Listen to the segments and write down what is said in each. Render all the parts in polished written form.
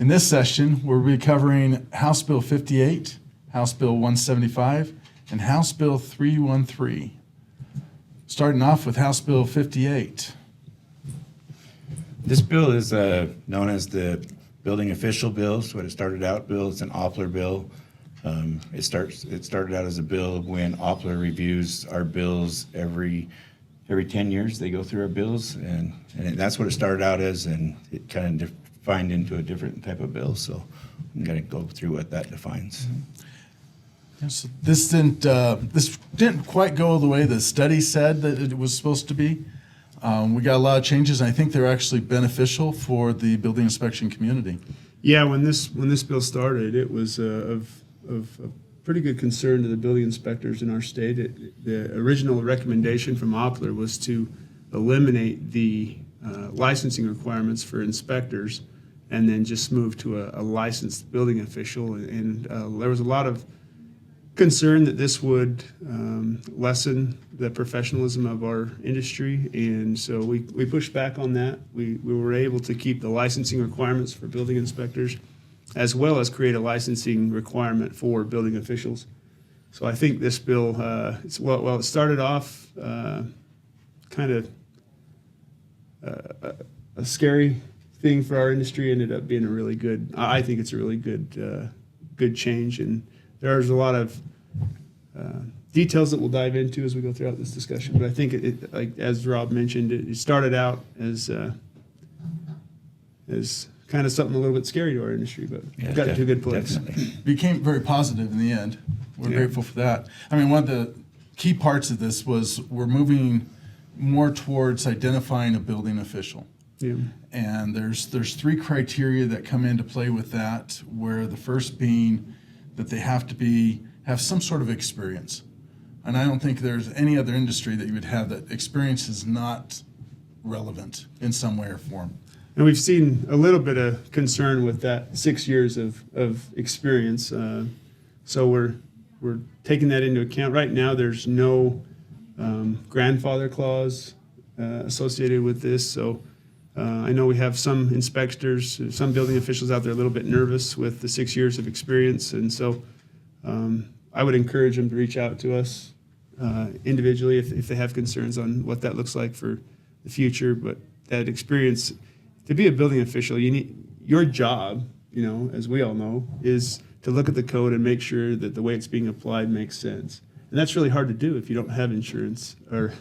In this session, we'll be covering House Bill 58, House Bill 175, and House Bill 313. Starting off with House Bill 58. This bill is known as the Building Official Bill. It's what it started out bill. It's an OPLR bill. It started out as a bill when OPLR reviews our bills every 10 years. They go through our bills, and that's what it started out as, and it kind of defined into a different type of bill. So I'm going to go through what that defines. So this didn't quite go the way the study said that it was supposed to be. We got a lot of changes, and I think they're actually beneficial for the building inspection community. Yeah, when this bill started, it was of pretty good concern to the building inspectors in our state. The original recommendation from OPLR was to eliminate the licensing requirements for inspectors and then just move to a licensed building official. And there was a lot of concern that this would lessen the professionalism of our industry, and so we pushed back on that. We were able to keep the licensing requirements for building inspectors, as well as create a licensing requirement for building officials. So I think this bill, it started off kind of a scary thing for our industry, ended up being a really good. I think it's a really good change, and there's a lot of details that we'll dive into as we go throughout this discussion. But I think it like as Rob mentioned, it started out as kind of something a little bit scary to our industry, but we've got it to a good place. Definitely. Became very positive in the end. We're grateful for that. I mean, one of the key parts of this was we're moving more towards identifying a building official. Yeah. And there's three criteria that come into play with that, where the first being that they have to have some sort of experience. And I don't think there's any other industry that you would have that experience is not relevant in some way or form. And we've seen a little bit of concern with that 6 years of experience. So we're taking that into account. Right now, there's no grandfather clause associated with this. So I know we have some inspectors, some building officials out there a little bit nervous with the 6 years of experience. And so I would encourage them to reach out to us individually if they have concerns on what that looks like for the future. But that experience, to be a building official, you need your job, as we all know, is to look at the code and make sure that the way it's being applied makes sense. And that's really hard to do if you don't have insurance or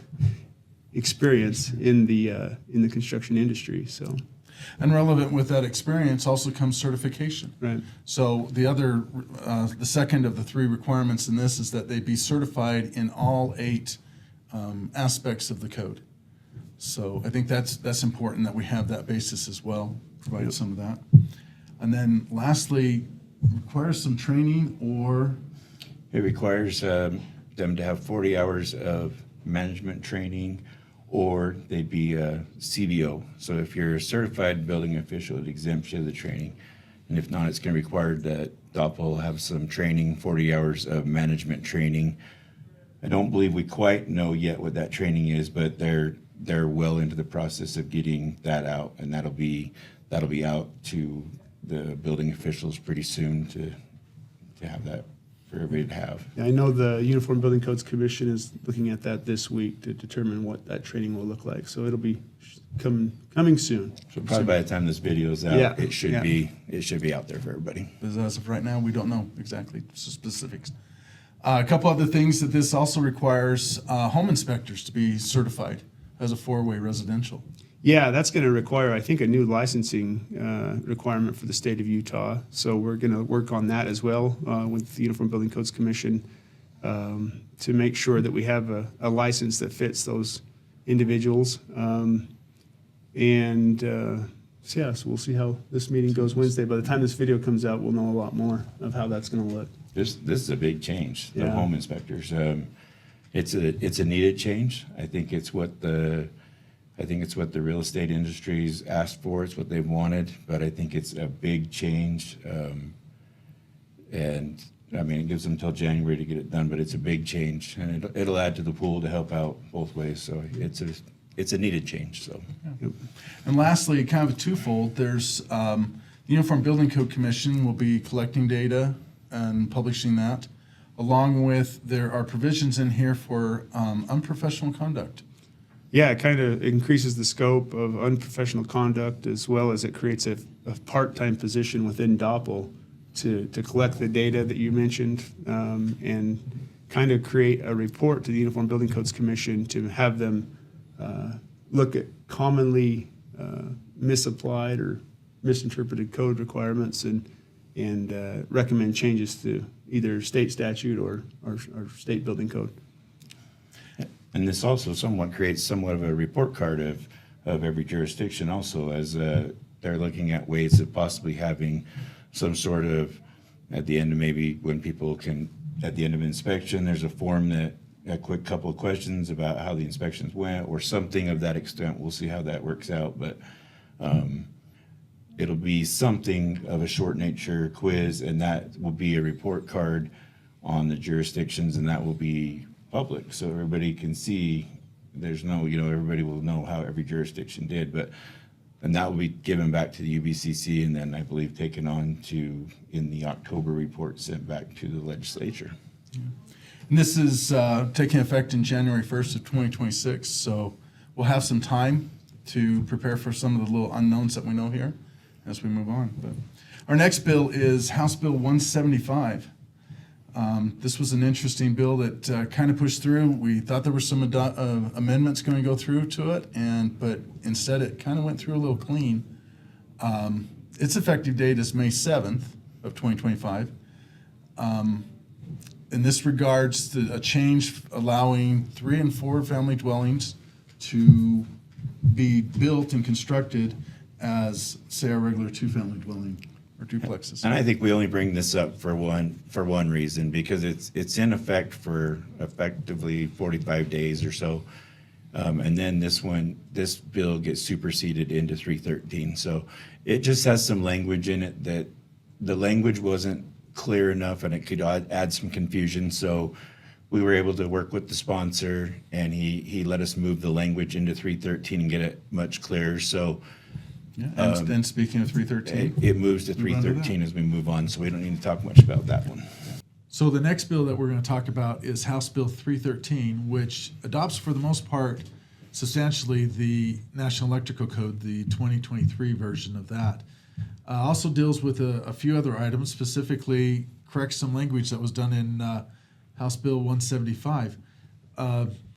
experience in the construction industry. So. And relevant with that experience also comes certification. Right. So the second of the three requirements in this is that they be certified in all 8 aspects of the code. So I think that's important that we have that basis as well, provide some of that. And then lastly, requires some training or? It requires them to have 40 hours of management training, or they'd be a CBO. So if you're a certified building official, it exempts you of the training. And if not, it's going to require that DOPL will have some training, 40 hours of management training. I don't believe we quite know yet what that training is, but they're well into the process of getting that out, and that'll be out to the building officials pretty soon to have that for everybody to have. Yeah, I know the Uniform Building Codes Commission is looking at that this week to determine what that training will look like. So it'll be coming soon. So probably by the time this video is out, it should be out there for everybody. Because as of right now, we don't know exactly specifics. A couple other things that this also requires home inspectors to be certified as a 4-way residential. Yeah, that's going to require, I think, a new licensing requirement for the state of Utah. So we're going to work on that as well with the Uniform Building Codes Commission to make sure that we have a license that fits those individuals. So we'll see how this meeting goes Wednesday. By the time this video comes out, we'll know a lot more of how that's going to look. This is a big change. The home inspectors. It's a needed change. I think it's what the real estate industry's asked for. It's what they've wanted, but I think it's a big change. And I mean, it gives them until January to get it done, but it's a big change, and it'll add to the pool to help out both ways. So it's a needed change. So. Yep. And lastly, kind of a twofold. There's The Uniform Building Code Commission will be collecting data and publishing that, along with there are provisions in here for unprofessional conduct. Yeah, it kind of increases the scope of unprofessional conduct, as well as it creates a part-time position within DOPL to collect the data that you mentioned, and kind of create a report to the Uniform Building Codes Commission to have them look at commonly misapplied or misinterpreted code requirements and recommend changes to either state statute or state building code. And this also somewhat creates somewhat of a report card of every jurisdiction also, as they're looking at ways of possibly having some sort of, at the end of maybe when people can, at the end of inspection, there's a form that, a quick couple of questions about how the inspections went or something of that extent. We'll see how that works out, but it'll be something of a short nature quiz, and that will be a report card on the jurisdictions, and that will be public, so everybody can see. There's no, everybody will know how every jurisdiction did, and that will be given back to the UBCC, and then I believe taken on to, in the October report, sent back to the legislature. Yeah. And this is taking effect in January 1st of 2026, so we'll have some time to prepare for some of the little unknowns that we know here as we move on. But our next bill is House Bill 175. This was an interesting bill that kind of pushed through. We thought there were some amendments going to go through to it, but instead it kind of went through a little clean. Its effective date is May 7th of 2025. And this regards to a change allowing 3 and 4 family dwellings to be built and constructed as, say, our regular 2-family dwelling or duplexes. And I think we only bring this up for one reason, because it's in effect for effectively 45 days or so. And then this bill gets superseded into 313. So it just has some language in it that the language wasn't clear enough, and it could add some confusion. So we were able to work with the sponsor, and he let us move the language into 313 and get it much clearer. So Yeah, and then speaking of 313. it moves to Move on to 313 as we move on, so we don't need to talk much about that one. So the next bill that we're going to talk about is House Bill 313, which adopts for the most part substantially the National Electrical Code, the 2023 version of that. Also deals with a few other items, specifically corrects some language that was done in House Bill 175.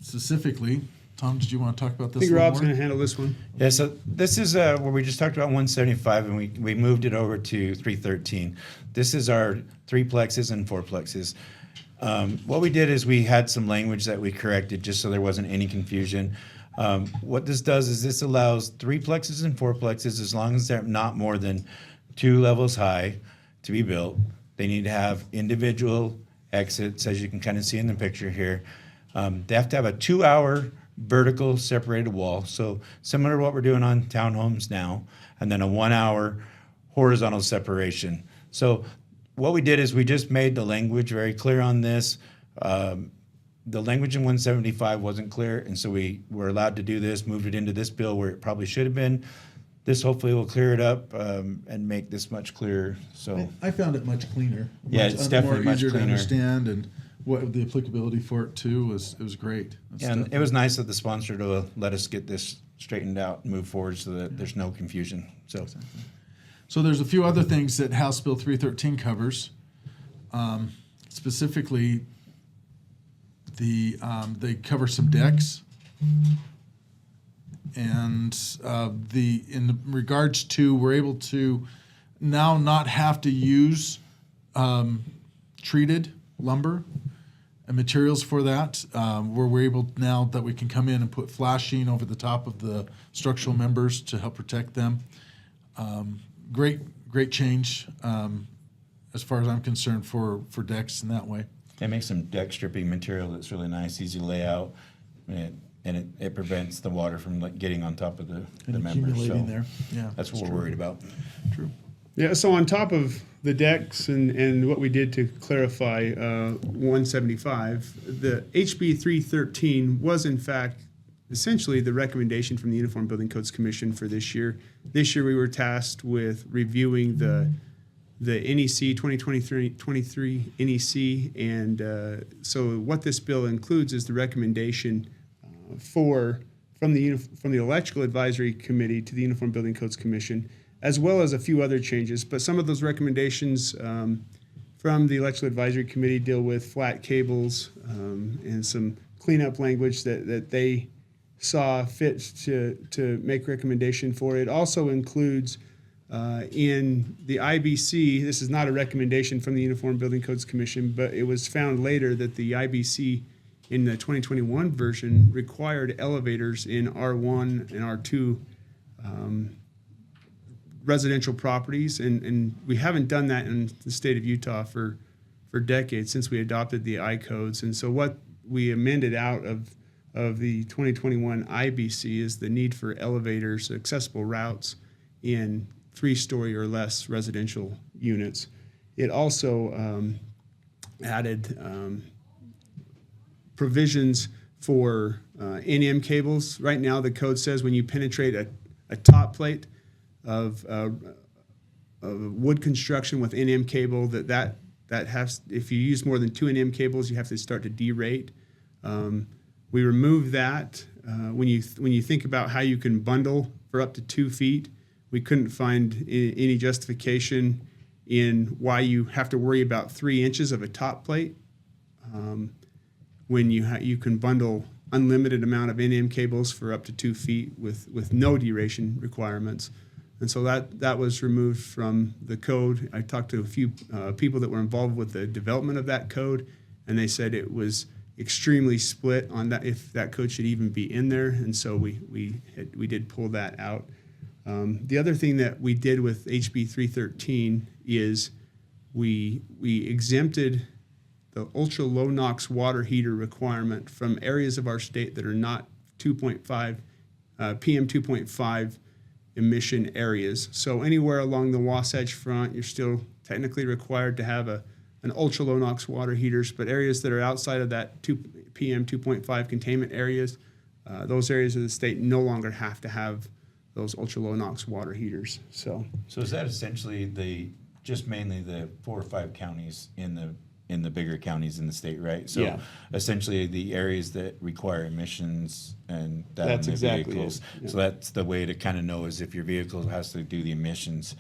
Specifically, Tom, did you want to talk about this I think a little Rob's more? going to handle this one. Yeah, so this is where we just talked about 175, and we moved it over to 313. This is our 3-plexes and 4-plexes. What we did is we had some language that we corrected just so there wasn't any confusion. What this does is this allows 3-plexes and 4-plexes, as long as they're not more than 2 levels high, to be built. They need to have individual exits, as you can kind of see in the picture here. They have to have a 2-hour vertical separated wall, so similar to what we're doing on townhomes now, and then a 1-hour horizontal separation. So what we did is we just made the language very clear on this. The language in 175 wasn't clear, and so we were allowed to do this, moved it into this bill where it probably should have been. This hopefully will clear it up and make this much clearer. So I found it much cleaner. Yeah, it's definitely much easier to cleaner. understand, and what the applicability for it too was great. and it was nice of the sponsor to let us get this straightened out and move forward so that there's no confusion. So there's a few other things that House Bill 313 covers. Specifically, they cover some decks, and in regards to, we're able to now not have to use treated lumber and materials for that, where we're able now that we can come in and put flashing over the top of the structural members to help protect them. Great change as far as I'm concerned for decks in that way. They make some deck stripping material that's really nice, easy to lay out, and it prevents the water from getting on top of the members. Accumulating So there. Yeah, that's what we're worried about. True. Yeah, so on top of the decks and what we did to clarify 175, the HB 313 was in fact essentially the recommendation from the Uniform Building Codes Commission for this year. This year we were tasked with reviewing the NEC 2023 NEC, and so what this bill includes is the recommendation from the Electrical Advisory Committee to the Uniform Building Codes Commission, as well as a few other changes. But some of those recommendations from the Electrical Advisory Committee deal with flat cables and some cleanup language that they saw fit to make recommendation for. It also includes in the IBC, this is not a recommendation from the Uniform Building Codes Commission, but it was found later that the IBC in the 2021 version required elevators in R1 and R2 residential properties, and we haven't done that in the state of Utah for decades since we adopted the I codes. And so what we amended out of the 2021 IBC is the need for elevators, accessible routes in 3-story or less residential units. It also added provisions for NM cables. Right now, the code says when you penetrate a top plate of wood construction with NM cable, that has, if you use more than 2 NM cables, you have to start to derate. We removed that. When you think about how you can bundle for up to 2 feet, we couldn't find any justification in why you have to worry about 3 inches of a top plate when you can bundle unlimited amount of NM cables for up to 2 feet with no duration requirements. And so that was removed from the code. I talked to a few people that were involved with the development of that code, and they said it was extremely split on that, if that code should even be in there. And so we did pull that out. The other thing that we did with HB313 is we exempted the ultra low NOx water heater requirement from areas of our state that are not 2.5 PM 2.5 emission areas. So anywhere along the Wasatch Front, you're still technically required to have an ultra low NOx water heaters, but areas that are outside of that PM 2.5 containment areas, those areas of the state no longer have to have those ultra low NOx water heaters. So is that essentially just mainly the 4 or 5 counties in the bigger counties in the state, right? So yeah, essentially the areas that require emissions and that that's in the exactly vehicles. it. Yeah. So that's the way to kind of know is if your vehicle has to do the emissions,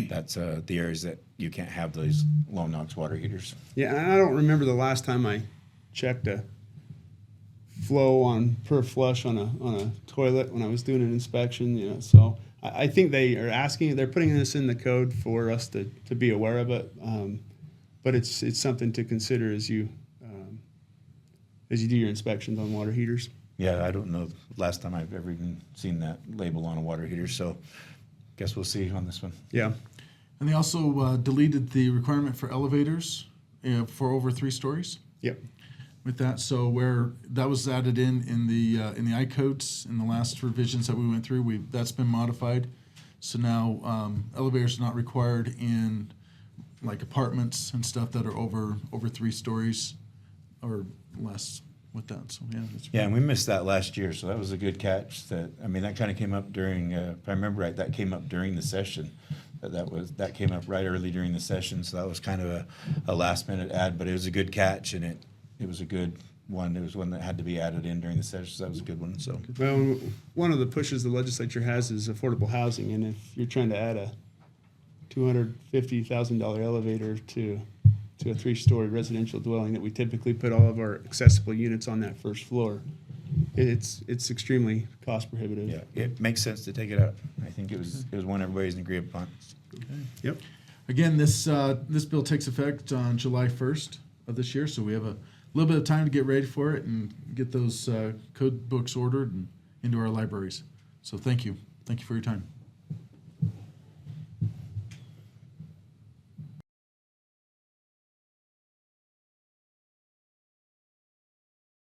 that's the areas that you can't have those low NOx water heaters. Yeah, and I don't remember the last time I checked a flow per flush on a toilet when I was doing an inspection. So I think they're putting this in the code for us to be aware of it. But it's something to consider as you do your inspections on water heaters. Yeah, I don't know the last time I've ever even seen that label on a water heater, so guess we'll see on this one. Yeah. And they also deleted the requirement for elevators for over 3 stories. Yep. With that, so where that was added in the I codes in the last revisions that we went through, that's been modified. So now elevators are not required in like apartments and stuff that are over 3 stories or less with that. So yeah, and we missed that last year, so that was a good catch. That kind of came up during, if I remember right, that came up during the session. That came up right early during the session, so that was kind of a last minute add, but it was a good catch, and it was a good one. It was one that had to be added in during the session, so that was a good one. So well, one of the pushes the legislature has is affordable housing, and if you're trying to add a $250,000 elevator to a 3-story residential dwelling that we typically put all of our accessible units on that first floor, it's extremely cost prohibitive. yeah, it makes sense to take it out. I think it was one everybody's agreed upon. Okay. Yep. Again, this bill takes effect on July 1st of this year, so we have a little bit of time to get ready for it and get those code books ordered and into our libraries. So thank you for your time.